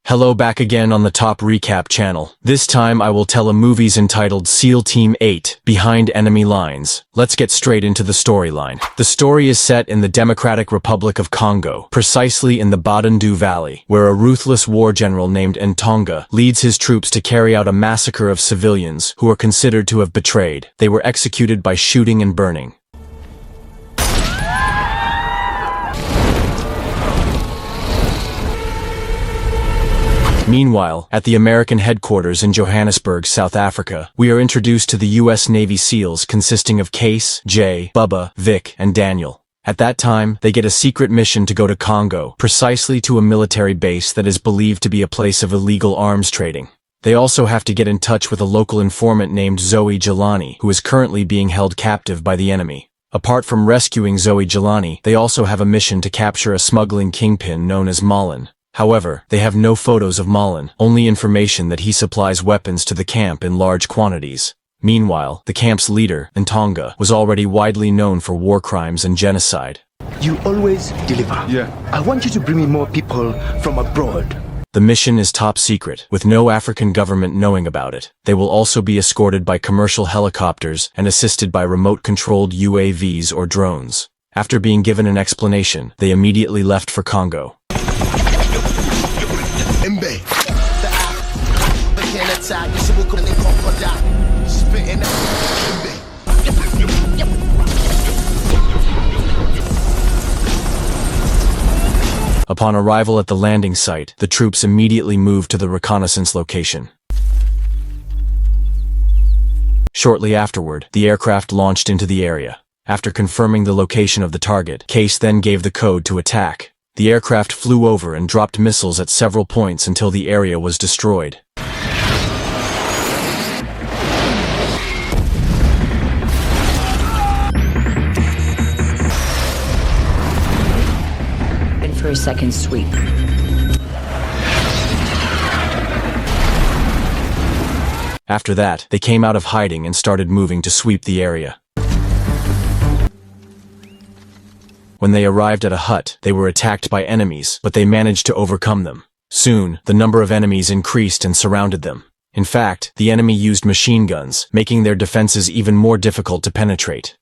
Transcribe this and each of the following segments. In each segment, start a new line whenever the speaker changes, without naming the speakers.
Hello, back again on the Top Recap channel. This time I will tell a movies entitled SEAL Team 8, Behind Enemy Lines. Let's get straight into the storyline. The story is set in the Democratic Republic of Congo, precisely in the Badandu Valley, where a ruthless war general named Ntonga leads his troops to carry out a massacre of civilians who are considered to have betrayed. They were executed by shooting and burning. Meanwhile, at the American headquarters in Johannesburg, South Africa, we are introduced to the U.S. Navy SEALs consisting of Case, Jay, Bubba, Vic, and Daniel. At that time, they get a secret mission to go to Congo, precisely to a military base that is believed to be a place of illegal arms trading. They also have to get in touch with a local informant named Zoe Jelani, who is currently being held captive by the enemy. Apart from rescuing Zoe Jelani, they also have a mission to capture a smuggling kingpin known as Malin. However, they have no photos of Malin, only information that he supplies weapons to the camp in large quantities. Meanwhile, the camp's leader, Ntonga, was already widely known for war crimes and genocide.
You always deliver.
Yeah.
I want you to bring me more people from abroad.
The mission is top secret, with no African government knowing about it. They will also be escorted by commercial helicopters and assisted by remote-controlled UAVs or drones. After being given an explanation, they immediately left for Congo. Upon arrival at the landing site, the troops immediately moved to the reconnaissance location. Shortly afterward, the aircraft launched into the area. After confirming the location of the target, Case then gave the code to attack. The aircraft flew over and dropped missiles at several points until the area was destroyed.
For a second sweep.
After that, they came out of hiding and started moving to sweep the area. When they arrived at a hut, they were attacked by enemies, but they managed to overcome them. Soon, the number of enemies increased and surrounded them. In fact, the enemy used machine guns, making their defenses even more difficult to penetrate.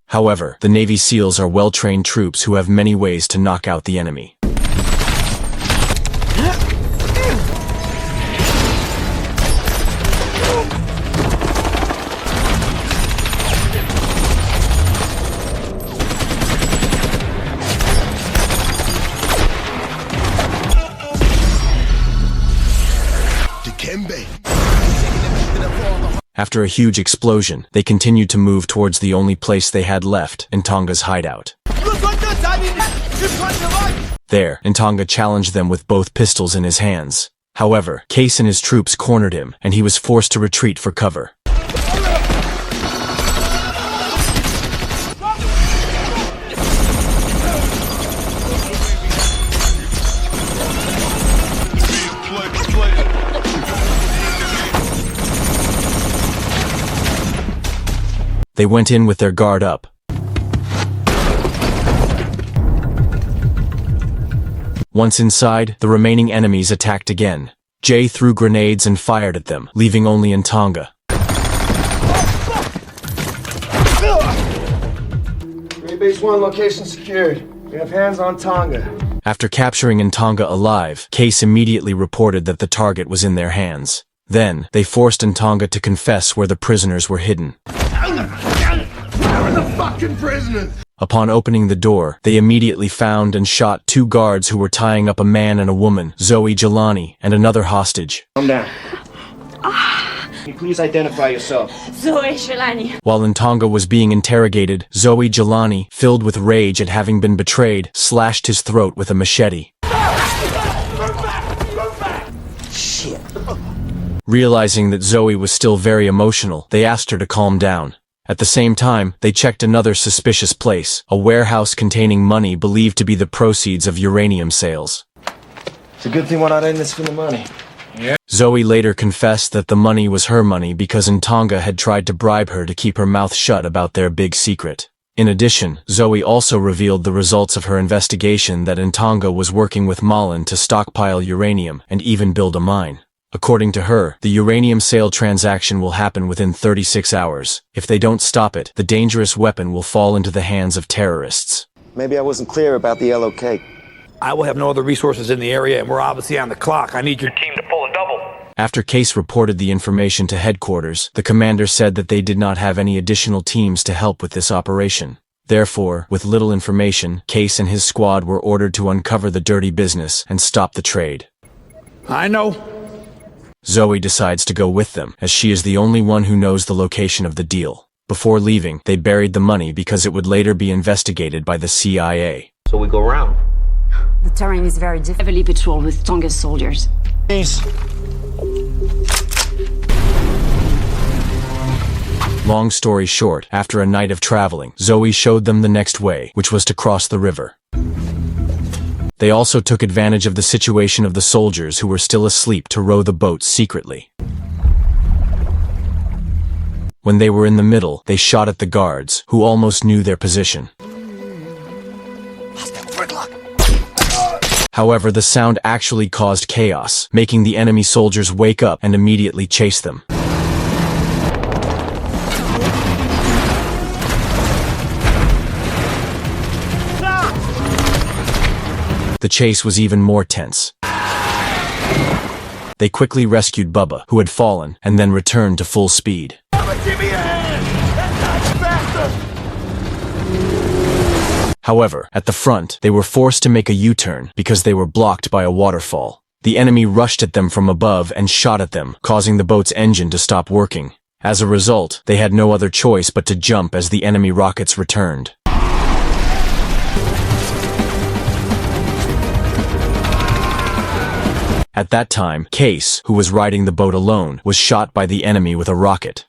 However, the Navy SEALs are well-trained troops who have many ways to knock out the enemy. After a huge explosion, they continued to move towards the only place they had left, Ntonga's hideout. There, Ntonga challenged them with both pistols in his hands. However, Case and his troops cornered him, and he was forced to retreat for cover. They went in with their guard up. Once inside, the remaining enemies attacked again. Jay threw grenades and fired at them, leaving only Ntonga.
Base 1 location secured. We have hands on Tonga.
After capturing Ntonga alive, Case immediately reported that the target was in their hands. Then, they forced Ntonga to confess where the prisoners were hidden.
Where are the fucking prisoners?
Upon opening the door, they immediately found and shot two guards who were tying up a man and a woman, Zoe Jelani, and another hostage.
Calm down. Can you please identify yourself?
Zoe Jelani.
While Ntonga was being interrogated, Zoe Jelani, filled with rage at having been betrayed, slashed his throat with a machete.
Shit.
Realizing that Zoe was still very emotional, they asked her to calm down. At the same time, they checked another suspicious place, a warehouse containing money believed to be the proceeds of uranium sales.
It's a good thing we're not in this for the money.
Zoe later confessed that the money was her money because Ntonga had tried to bribe her to keep her mouth shut about their big secret. In addition, Zoe also revealed the results of her investigation that Ntanga was working with Malin to stockpile uranium and even build a mine. According to her, the uranium sale transaction will happen within 36 hours. If they don't stop it, the dangerous weapon will fall into the hands of terrorists.
Maybe I wasn't clear about the yellow cake.
I will have no other resources in the area, and we're obviously on the clock. I need your team to pull a double.
After Case reported the information to headquarters, the commander said that they did not have any additional teams to help with this operation. Therefore, with little information, Case and his squad were ordered to uncover the dirty business and stop the trade.
I know.
Zoe decides to go with them, as she is the only one who knows the location of the deal. Before leaving, they buried the money because it would later be investigated by the CIA.
So we go around.
The terrain is very difficult. Heavily patrolled with Tonga's soldiers.
Peace.
Long story short, after a night of traveling, Zoe showed them the next way, which was to cross the river. They also took advantage of the situation of the soldiers who were still asleep to row the boats secretly. When they were in the middle, they shot at the guards, who almost knew their position. However, the sound actually caused chaos, making the enemy soldiers wake up and immediately chase them. The chase was even more tense. They quickly rescued Bubba, who had fallen, and then returned to full speed.
Give me a hand! That guy's faster!
However, at the front, they were forced to make a U-turn because they were blocked by a waterfall. The enemy rushed at them from above and shot at them, causing the boat's engine to stop working. As a result, they had no other choice but to jump as the enemy rockets returned. At that time, Case, who was riding the boat alone, was shot by the enemy with a rocket.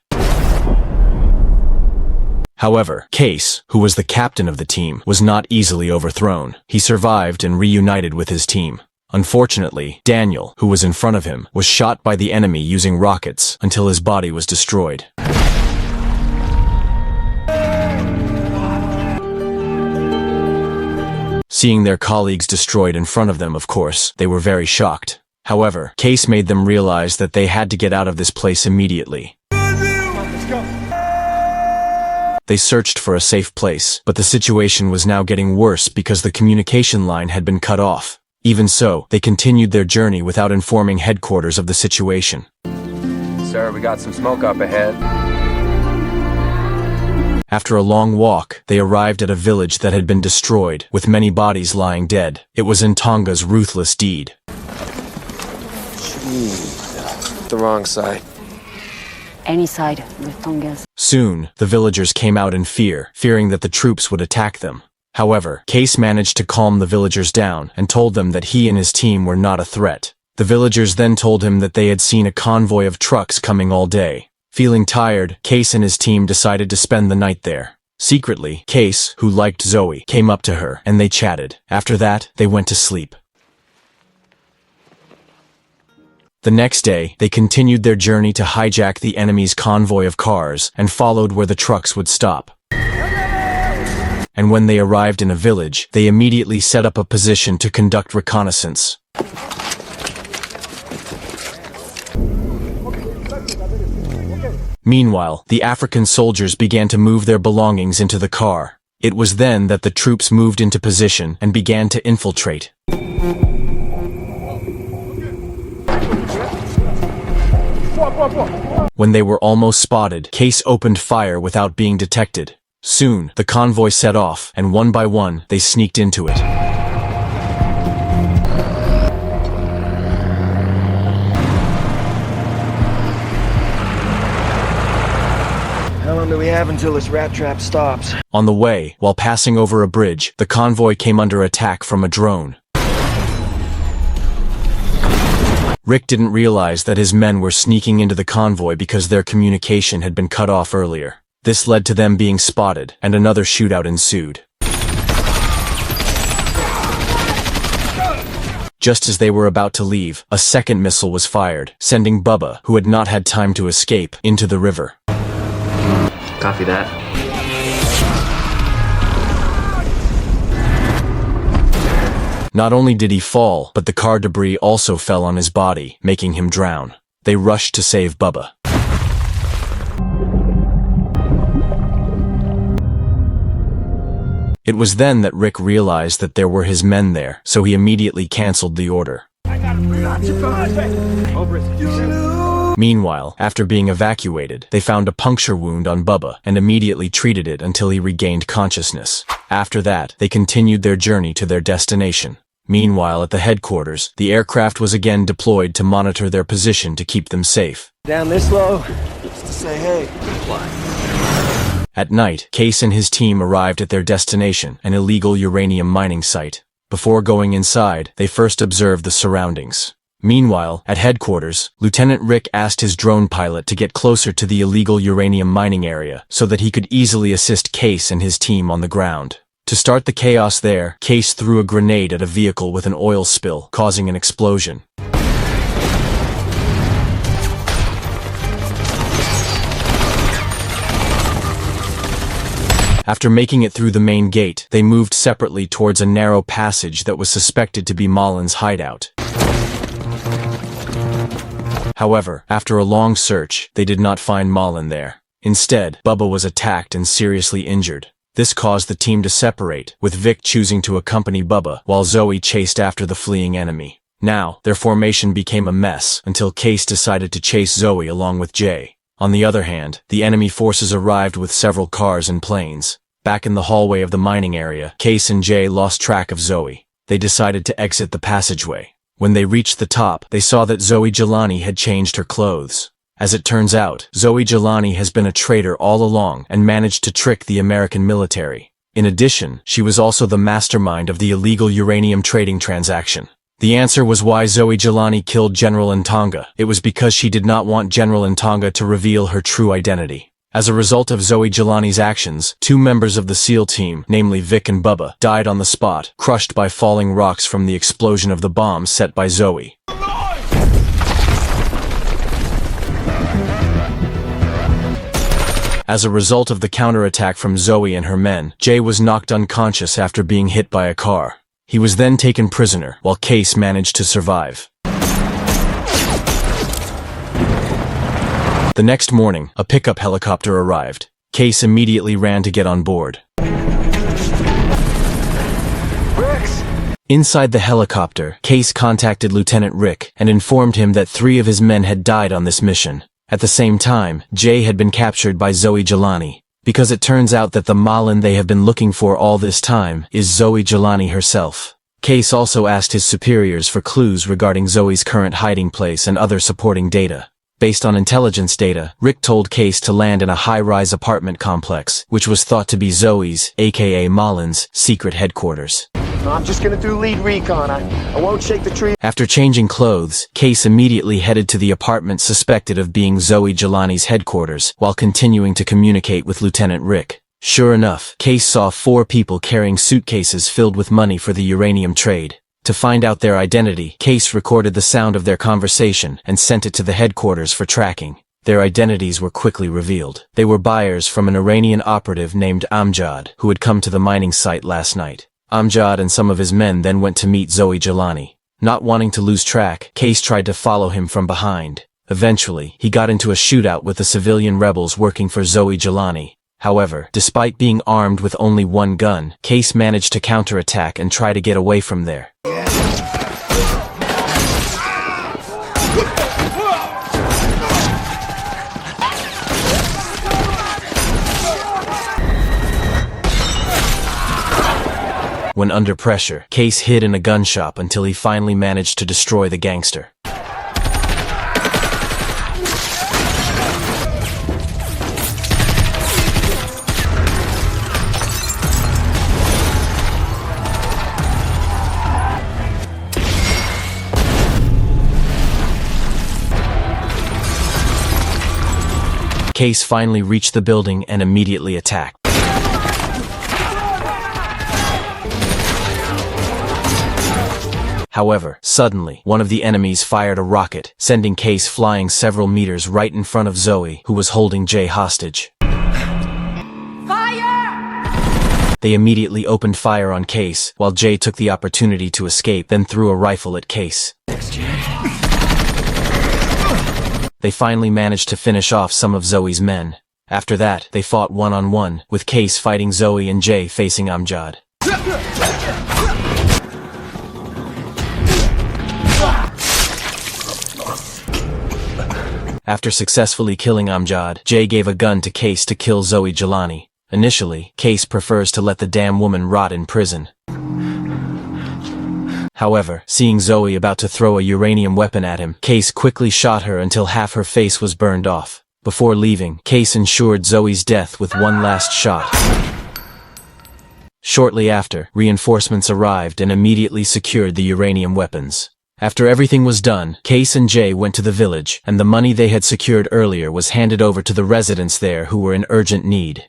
However, Case, who was the captain of the team, was not easily overthrown. He survived and reunited with his team. Unfortunately, Daniel, who was in front of him, was shot by the enemy using rockets until his body was destroyed. Seeing their colleagues destroyed in front of them, of course, they were very shocked. However, Case made them realize that they had to get out of this place immediately. They searched for a safe place, but the situation was now getting worse because the communication line had been cut off. Even so, they continued their journey without informing headquarters of the situation.
Sir, we got some smoke up ahead.
After a long walk, they arrived at a village that had been destroyed, with many bodies lying dead. It was Ntanga's ruthless deed.
The wrong side.
Any side with Tonga's.
Soon, the villagers came out in fear, fearing that the troops would attack them. However, Case managed to calm the villagers down and told them that he and his team were not a threat. The villagers then told him that they had seen a convoy of trucks coming all day. Feeling tired, Case and his team decided to spend the night there. Secretly, Case, who liked Zoe, came up to her and they chatted. After that, they went to sleep. The next day, they continued their journey to hijack the enemy's convoy of cars and followed where the trucks would stop. And when they arrived in a village, they immediately set up a position to conduct reconnaissance. Meanwhile, the African soldiers began to move their belongings into the car. It was then that the troops moved into position and began to infiltrate. When they were almost spotted, Case opened fire without being detected. Soon, the convoy set off, and one by one, they sneaked into it.
How long do we have until this rat trap stops?
On the way, while passing over a bridge, the convoy came under attack from a drone. Rick didn't realize that his men were sneaking into the convoy because their communication had been cut off earlier. This led to them being spotted, and another shootout ensued. Just as they were about to leave, a second missile was fired, sending Bubba, who had not had time to escape, into the river.
Copy that.
Not only did he fall, but the car debris also fell on his body, making him drown. They rushed to save Bubba. It was then that Rick realized that there were his men there, so he immediately canceled the order. Meanwhile, after being evacuated, they found a puncture wound on Bubba and immediately treated it until he regained consciousness. After that, they continued their journey to their destination. Meanwhile, at the headquarters, the aircraft was again deployed to monitor their position to keep them safe.
Down this low, just to say hey.
At night, Case and his team arrived at their destination, an illegal uranium mining site. Before going inside, they first observed the surroundings. Meanwhile, at headquarters, Lieutenant Rick asked his drone pilot to get closer to the illegal uranium mining area so that he could easily assist Case and his team on the ground. To start the chaos there, Case threw a grenade at a vehicle with an oil spill, causing an explosion. After making it through the main gate, they moved separately towards a narrow passage that was suspected to be Malin's hideout. However, after a long search, they did not find Malin there. Instead, Bubba was attacked and seriously injured. This caused the team to separate, with Vic choosing to accompany Bubba, while Zoe chased after the fleeing enemy. Now, their formation became a mess, until Case decided to chase Zoe along with Jay. On the other hand, the enemy forces arrived with several cars and planes. Back in the hallway of the mining area, Case and Jay lost track of Zoe. They decided to exit the passageway. When they reached the top, they saw that Zoe Jelani had changed her clothes. As it turns out, Zoe Jelani has been a traitor all along and managed to trick the American military. In addition, she was also the mastermind of the illegal uranium trading transaction. The answer was why Zoe Jelani killed General Ntonga. It was because she did not want General Ntonga to reveal her true identity. As a result of Zoe Jelani's actions, 2 members of the SEAL team, namely Vic and Bubba, died on the spot, crushed by falling rocks from the explosion of the bomb set by Zoe. As a result of the counterattack from Zoe and her men, Jay was knocked unconscious after being hit by a car. He was then taken prisoner, while Case managed to survive. The next morning, a pickup helicopter arrived. Case immediately ran to get on board.
Rex!
Inside the helicopter, Case contacted Lieutenant Rick and informed him that 3 of his men had died on this mission. At the same time, Jay had been captured by Zoe Jelani, because it turns out that the Malin they have been looking for all this time is Zoe Jelani herself. Case also asked his superiors for clues regarding Zoe's current hiding place and other supporting data. Based on intelligence data, Rick told Case to land in a high-rise apartment complex, which was thought to be Zoe's, aka Malin's, secret headquarters.
No, I'm just gonna do lead recon. I won't shake the tree.
After changing clothes, Case immediately headed to the apartment suspected of being Zoe Jelani's headquarters, while continuing to communicate with Lieutenant Rick. Sure enough, Case saw 4 people carrying suitcases filled with money for the uranium trade. To find out their identity, Case recorded the sound of their conversation and sent it to the headquarters for tracking. Their identities were quickly revealed. They were buyers from an Iranian operative named Amjad, who had come to the mining site last night. Amjad and some of his men then went to meet Zoe Jelani. Not wanting to lose track, Case tried to follow him from behind. Eventually, he got into a shootout with the civilian rebels working for Zoe Jelani. However, despite being armed with only 1 gun, Case managed to counterattack and try to get away from there. When under pressure, Case hid in a gun shop until he finally managed to destroy the gangster. Case finally reached the building and immediately attacked. However, suddenly, one of the enemies fired a rocket, sending Case flying several meters right in front of Zoe, who was holding Jay hostage.
Fire!
They immediately opened fire on Case, while Jay took the opportunity to escape, then threw a rifle at Case. They finally managed to finish off some of Zoe's men. After that, they fought one-on-one, with Case fighting Zoe and Jay facing Amjad. After successfully killing Amjad, Jay gave a gun to Case to kill Zoe Jelani. Initially, Case prefers to let the damn woman rot in prison. However, seeing Zoe about to throw a uranium weapon at him, Case quickly shot her until half her face was burned off. Before leaving, Case ensured Zoe's death with one last shot. Shortly after, reinforcements arrived and immediately secured the uranium weapons. After everything was done, Case and Jay went to the village, and the money they had secured earlier was handed over to the residents there who were in urgent need.